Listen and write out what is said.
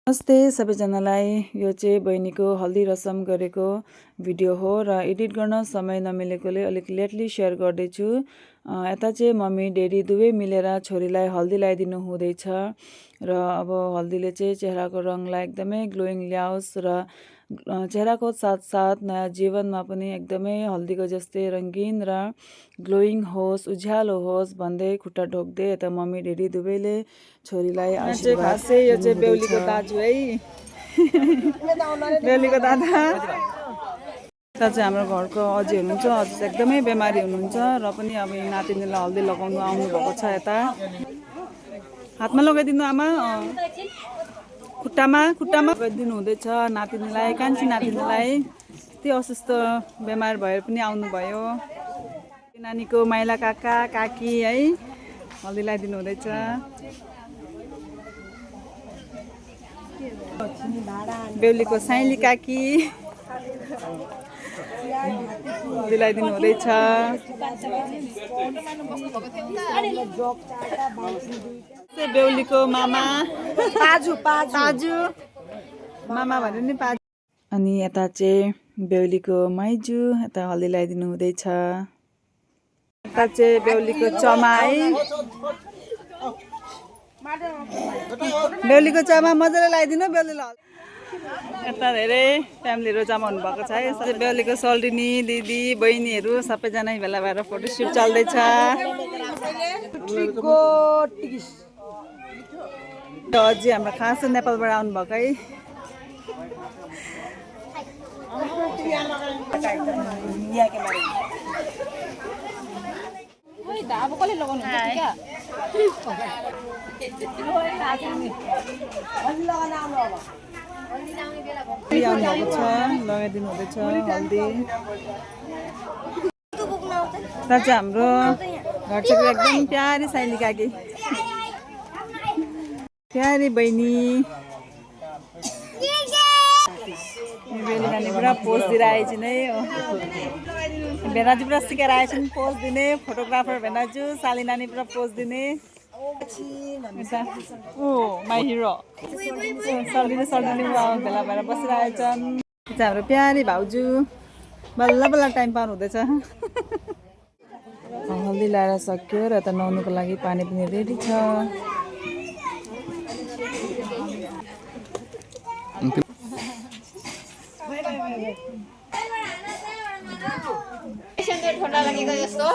नमस्ते सबैजनालाई। यो चाहिँ बहिनीको हल्दी रसम गरेको भिडियो हो र एडिट गर्न समय नमिलेकोले अलिक लेटली सेयर गर्दैछु। यता चाहिँ मम्मी डेडी दुवै मिलेर छोरीलाई हल्दी लगाइदिनु हुँदैछ र अब हल्दीले चाहिँ चेहराको रङलाई एकदमै ग्लोइङ ल्याओस् र चेहराको साथसाथ नयाँ जीवनमा पनि एकदमै हल्दीको जस्तै रङ्गीन र ग्लोइङ होस्, उज्यालो होस् भन्दै खुट्टा ढोक्दै यता मम्मी डेडी दुवैले छोरीलाई आशीर्वाद यो चाहिँ बेहुलीको दाजु है। बेहुलीको दादा यता चाहिँ हाम्रो घरको अझै हुनुहुन्छ, अझै चाहिँ एकदमै बिमारी हुनुहुन्छ र पनि अब नातिनीलाई हल्दी लगाउनु आउनुभएको छ। यता हातमा लगाइदिनु आमा, खुट्टामा लगाइदिनु हुँदैछ नातिनीलाई, कान्छी नातिनीलाई। यति अस्वस्थ बिमार भएर पनि आउनुभयो। नानीको माइला काका काकी है हल्दी लगाइदिनु हुँदैछ। बेहुलीको साइली काकी हल्दी लगाइदिनु हुँदैछ। बेहुलीको मामा पाजु मामा भन्यो नि पाजु। अनि यता चाहिँ बेहुलीको माइजू यता हल्दी लगाइदिनु हुँदैछ। यता चाहिँ बेहुलीको चमा है, बेहुलीको चमा मजाले लगाइदिनु बेहुलीलाई। यता धेरै फ्यामिलीहरू जम्मा हुनुभएको छ है। बेहुलीको सोल्टिनी दिदी बहिनीहरू सबैजना भेला भएर फोटोसुट चल्दैछ। अझै हाम्रो खास नेपालबाट आउनुभएको है। लगाइदिनु हुँदैछ हल्दी। र चाहिँ हाम्रो घर चाहिँ एकदम प्यारी साइली काकी, प्यारी बहिनी। बेहुली पुरा पोज दिएर आएछ नै हो। भेनाजु पुरा सिकाएर आएछन् पोज दिने। फोटोग्राफर भेनाजु, साली नानी पुरा पोज दिने। ओ माई हिरो सल्टिनी भेला भएर बसेर आएछन्। हाम्रो प्यारी भाउजू बल्ल बल्ल टाइम पार हुँदैछ। हल्दी लगाएर सक्यो र यता नुहाउनुको लागि पानी पनि रेडी छ। ठन्डा लागेको जस्तो